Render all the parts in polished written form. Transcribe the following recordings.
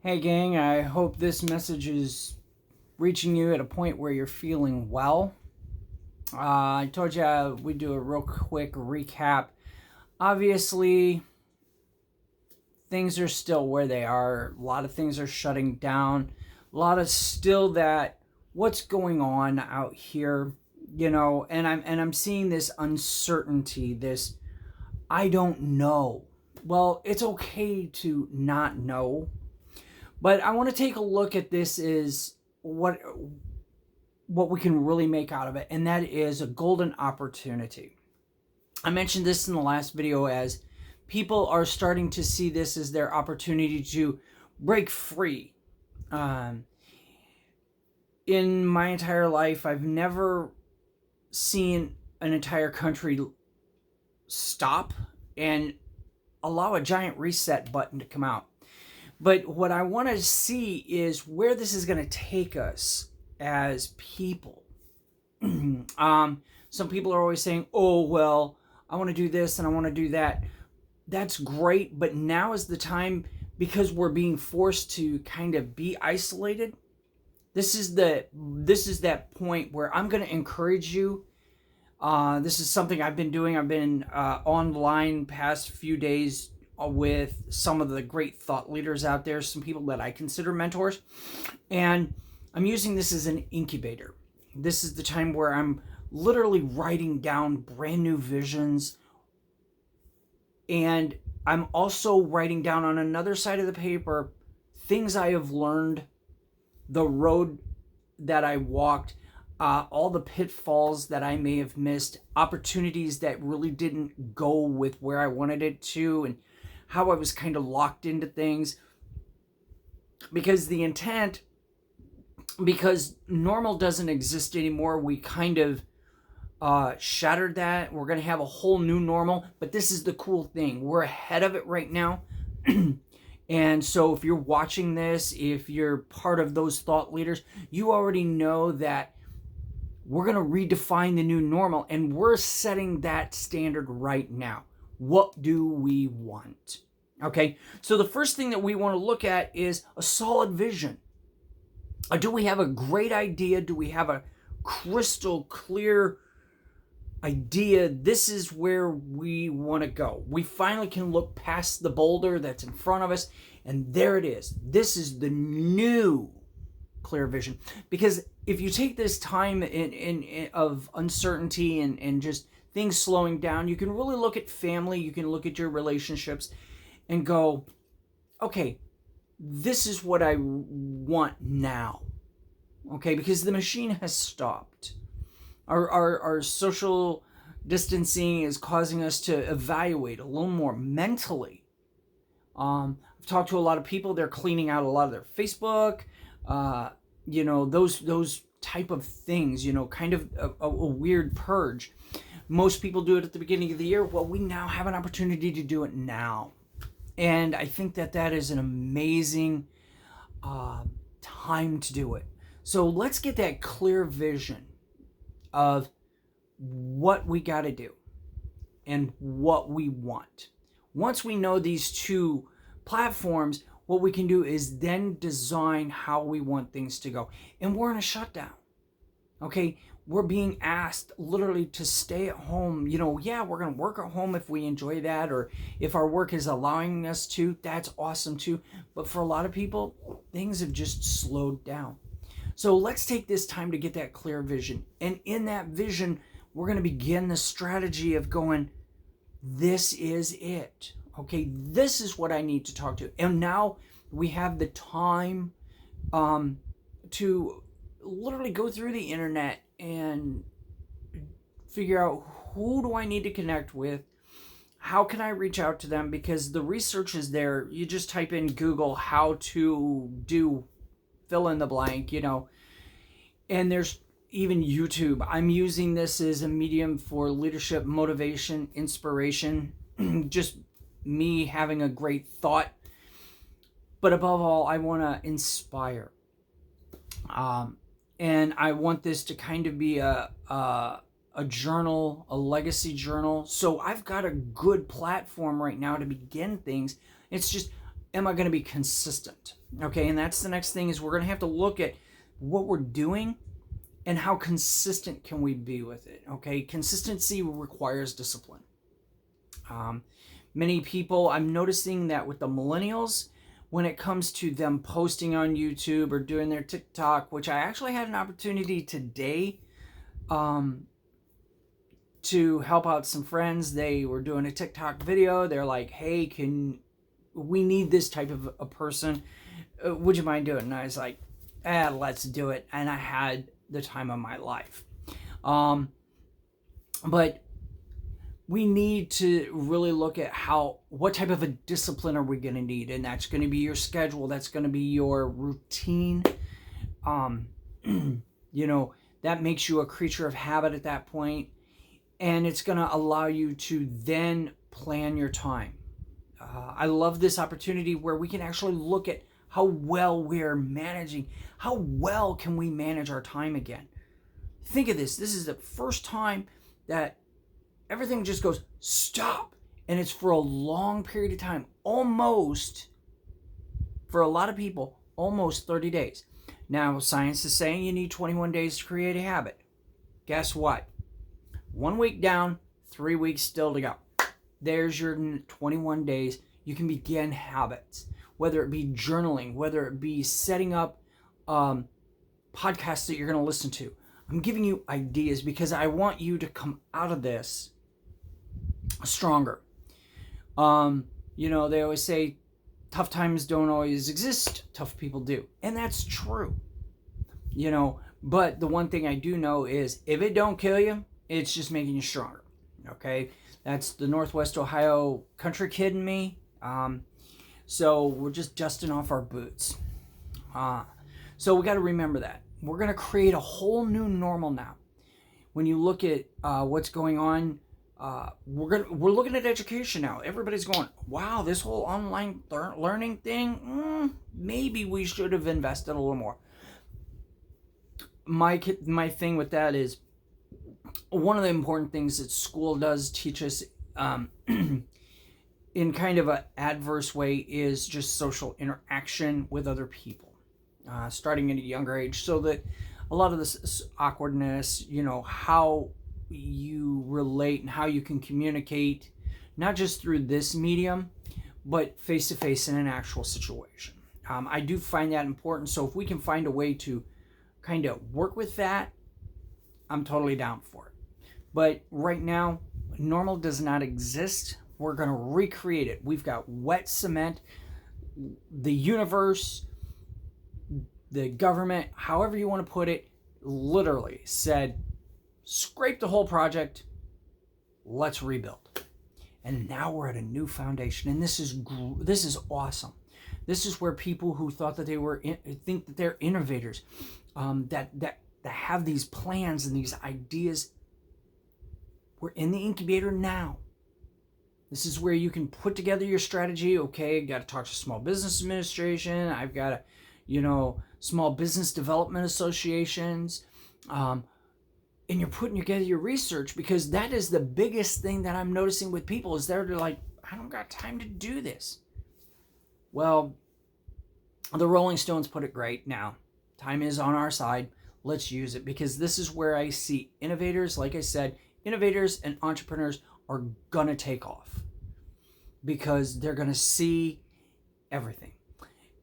Hey gang, I hope this message is reaching you at a point where you're feeling well. I told you we'd do a real quick recap. Obviously, things are still where they are. A lot of things are shutting down. A lot of still that what's going on out here, and I'm seeing this uncertainty, this I don't know. Well, it's okay to not know. But I want to take a look at this as what we can really make out of it, and that is a golden opportunity. I mentioned this in the last video as people are starting to see this as their opportunity to break free. In my entire life, I've never seen an entire country stop and allow a giant reset button to come out. But what I want to see is where this is going to take us as people. Some people are always saying, oh, well, I want to do this and I want to do that. That's great, but now is the time, because we're being forced to kind of be isolated. This is that point where I'm going to encourage you. This is something I've been doing. I've been online past few days with some of the great thought leaders out there, some people that I consider mentors, and I'm using this as an incubator. This is the time where I'm literally writing down brand new visions, and I'm also writing down on another side of the paper things I have learned, the road that I walked, all the pitfalls that I may have missed, opportunities that really didn't go with where I wanted it to, and how I was kind of locked into things. Because the intent, because normal doesn't exist anymore, we kind of shattered that. We're going to have a whole new normal, but this is the cool thing. We're ahead of it right now. And so if you're watching this, if you're part of those thought leaders, you already know that we're going to redefine the new normal, and we're setting that standard right now. What do we want? Okay, so the first thing that we want to look at is a solid vision. Do we have a great idea? Do we have a crystal clear idea? This is where we want to go. We finally can look past the boulder that's in front of us, and there it is. This is the new clear vision. Because if you take this time of uncertainty and just things slowing down, you can really look at family, you can look at your relationships and go, okay, this is what I want now. Okay, because the machine has stopped. Our social distancing is causing us to evaluate a little more mentally. I've talked to a lot of people, they're cleaning out a lot of their Facebook, those type of things, kind of a weird purge. Most people do it at the beginning of the year. Well, we now have an opportunity to do it now. And I think that is an amazing time to do it. So let's get that clear vision of what we got to do and what we want. Once we know these two platforms, what we can do is then design how we want things to go. And we're in a shutdown. Okay, we're being asked literally to stay at home. Yeah, we're going to work at home if we enjoy that, or if our work is allowing us to, that's awesome too. But for a lot of people, things have just slowed down. So let's take this time to get that clear vision. And in that vision, we're going to begin the strategy of going, this is it. Okay, this is what I need to talk to. And now we have the time to literally go through the internet and figure out, who do I need to connect with? How can I reach out to them? Because the research is there. You just type in Google how to do fill in the blank, and there's even YouTube. I'm using this as a medium for leadership, motivation, inspiration, just me having a great thought. But above all, I want to inspire. And I want this to kind of be a journal, a legacy journal. So I've got a good platform right now to begin things. It's just am I going to be consistent? Okay, and that's the next thing, is we're going to have to look at what we're doing and how consistent can we be with it. Okay, consistency requires discipline. Many people, I'm noticing that with the millennials, when it comes to them posting on YouTube or doing their TikTok, which I actually had an opportunity today to help out some friends. They were doing a TikTok video. They're like, hey, we need this type of a person. Would you mind doing it? And I was like, let's do it. And I had the time of my life. But we need to really look at what type of a discipline are we going to need, and that's going to be your schedule. That's going to be your routine. That makes you a creature of habit at that point, and it's going to allow you to then plan your time. I love this opportunity where we can actually look at how well we're managing. How well can we manage our time again? Think of this. This is the first time that everything just goes stop, and it's for a long period of time, almost, for a lot of people, almost 30 days. Now, science is saying you need 21 days to create a habit. Guess what? 1 week down, 3 weeks still to go. There's your 21 days. You can begin habits, whether it be journaling, whether it be setting up podcasts that you're going to listen to. I'm giving you ideas because I want you to come out of this stronger. They always say tough times don't always exist, tough people do. And that's true. But the one thing I do know is if it don't kill you, it's just making you stronger. Okay? That's the Northwest Ohio country kid in me. So we're just dusting off our boots. So we got to remember that. We're going to create a whole new normal now. When you look at what's going on, we're looking at education now. Everybody's going, wow, this whole online learning thing, maybe we should have invested a little more. My thing with that is, one of the important things that school does teach us in kind of an adverse way is just social interaction with other people, starting at a younger age, so that a lot of this awkwardness, how you relate and how you can communicate, not just through this medium, but face-to-face in an actual situation. I do find that important. So if we can find a way to kind of work with that, I'm totally down for it. But right now, normal does not exist. We're going to recreate it. We've got wet cement, the universe, the government, however you want to put it, literally said, scrape the whole project, let's rebuild. And now we're at a new foundation, and this is awesome. This is where people who thought that think that they're innovators, that have these plans and these ideas, we're in the incubator now. This is where you can put together your strategy. Okay, got to talk to Small Business Administration. I've got to, small business development associations. And you're putting together your research, because that is the biggest thing that I'm noticing with people is they're like, I don't got time to do this. Well, the Rolling Stones put it great. Now, time is on our side. Let's use it, because this is where I see innovators. Like I said, innovators and entrepreneurs are going to take off because they're going to see everything.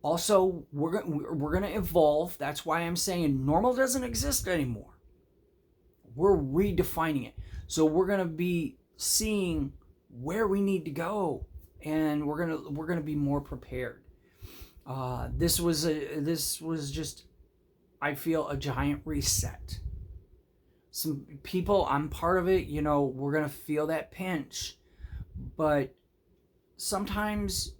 Also, we're going to evolve. That's why I'm saying normal doesn't exist anymore. We're redefining it. So we're going to be seeing where we need to go, and we're going to be more prepared. This was just, I feel, a giant reset. Some people, I'm part of it, we're going to feel that pinch, but sometimes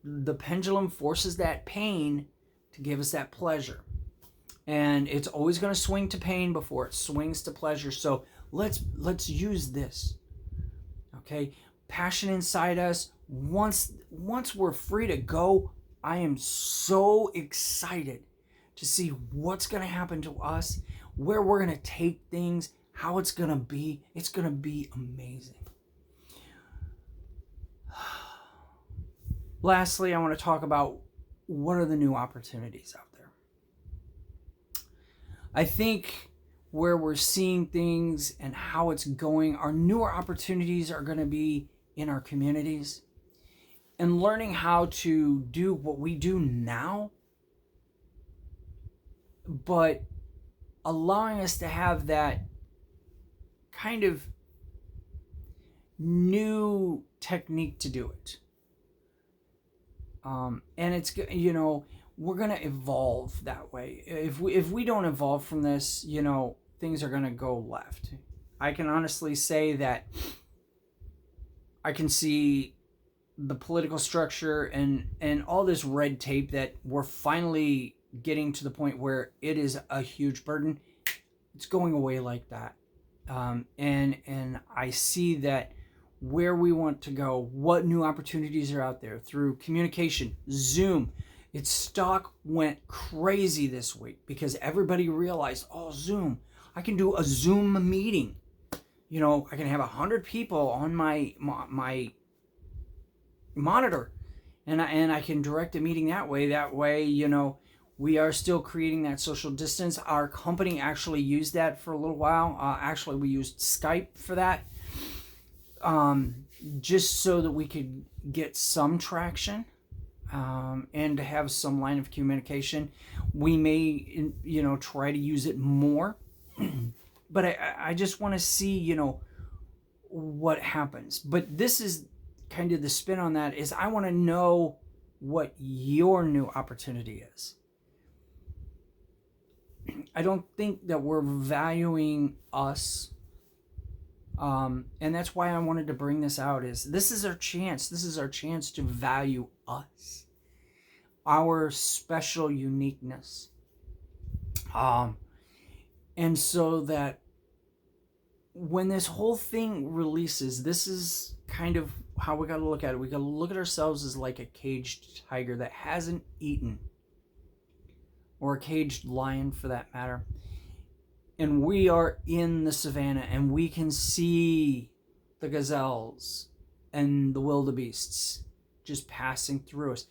the pendulum forces that pain to give us that pleasure. And it's always going to swing to pain before it swings to pleasure. So let's use this. Okay? Passion inside us. Once we're free to go, I am so excited to see what's going to happen to us, where we're going to take things, how it's going to be. It's going to be amazing. Lastly, I want to talk about what are the new opportunities out there. I think where we're seeing things and how it's going, our newer opportunities are going to be in our communities and learning how to do what we do now, but allowing us to have that kind of new technique to do it. And it's, we're going to evolve that way. If we don't evolve from this, things are going to go left. I can honestly say that I can see the political structure and all this red tape that we're finally getting to the point where it is a huge burden. It's going away like that. And I see that where we want to go, what new opportunities are out there through communication, Zoom. Its stock went crazy this week because everybody realized, Zoom, I can do a Zoom meeting. I can have 100 people on my monitor, and I can direct a meeting that way. That way, we are still creating that social distance. Our company actually used that for a little while. Actually, we used Skype for that, just so that we could get some traction and to have some line of communication. We may, try to use it more, but I just want to see, what happens. But this is kind of the spin on that is I want to know what your new opportunity is. I don't think that we're valuing us. And that's why I wanted to bring this out is this is our chance. This is our chance to value us, our special uniqueness. And so that when this whole thing releases, this is kind of how we got to look at it. We got to look at ourselves as like a caged tiger that hasn't eaten, or a caged lion for that matter. And we are in the savannah and we can see the gazelles and the wildebeests just passing through us.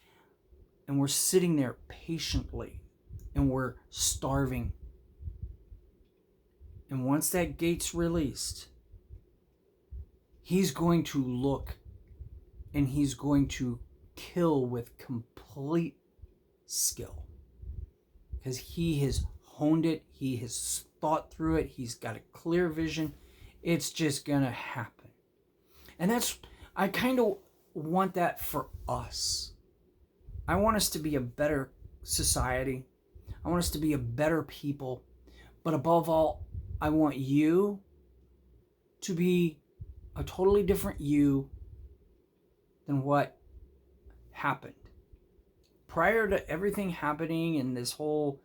And we're sitting there patiently and we're starving. And once that gate's released, he's going to look and he's going to kill with complete skill. Because he has honed it, he has thought through it, he's got a clear vision. It's just going to happen. And I kind of want that for us. I want us to be a better society. I want us to be a better people. But above all, I want you to be a totally different you than what happened. Prior to everything happening and this whole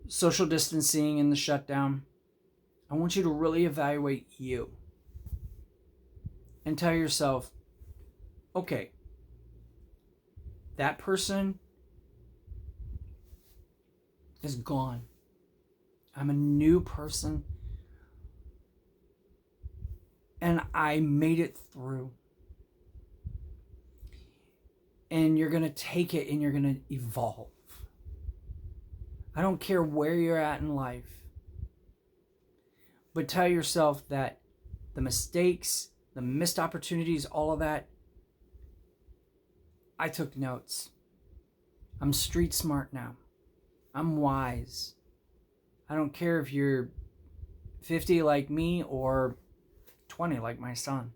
social distancing and the shutdown, I want you to really evaluate you and tell yourself, okay, that person is gone. I'm a new person and I made it through. And you're going to take it and you're going to evolve. I don't care where you're at in life. But tell yourself that the mistakes, the missed opportunities, all of that, I took notes. I'm street smart now. I'm wise. I don't care if you're 50 like me or 20 like my son.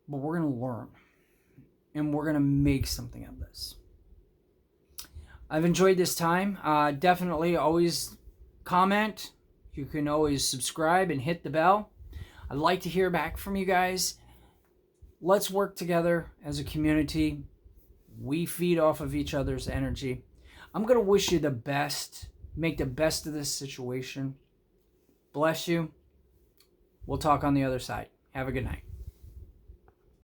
But we're going to learn. And we're going to make something of this. I've enjoyed this time. Definitely always comment. You can always subscribe and hit the bell. I'd like to hear back from you guys. Let's work together as a community. We feed off of each other's energy. I'm going to wish you the best. Make the best of this situation. Bless you. We'll talk on the other side. Have a good night.